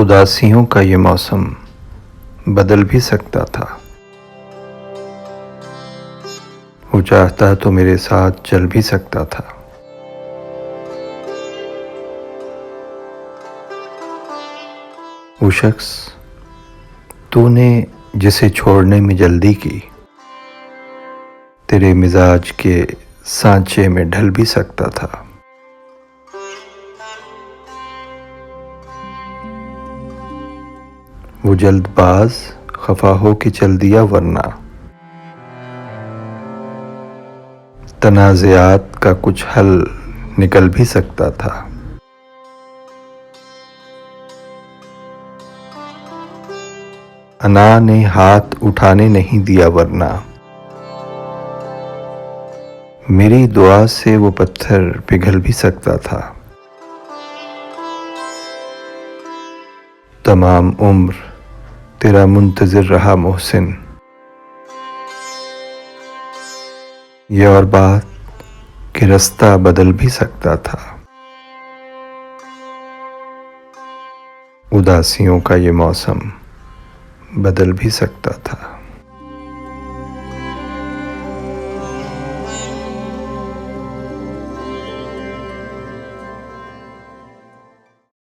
उदासियों का ये मौसम बदल भी सकता था। वो चाहता तो मेरे साथ चल भी सकता था। वो शख्स तूने जिसे छोड़ने में जल्दी की, तेरे मिजाज के सांचे में ढल भी सकता था। वो जल्दबाज खफा हो के चल दिया, वरना तनाज़ात का कुछ हल निकल भी सकता था। अना ने हाथ उठाने नहीं दिया, वरना मेरी दुआ से वो पत्थर पिघल भी सकता था। तमाम उम्र तेरा मुंतज़िर रहा मोहसिन, ये और बात कि रास्ता बदल भी सकता था। उदासियों का ये मौसम बदल भी सकता था।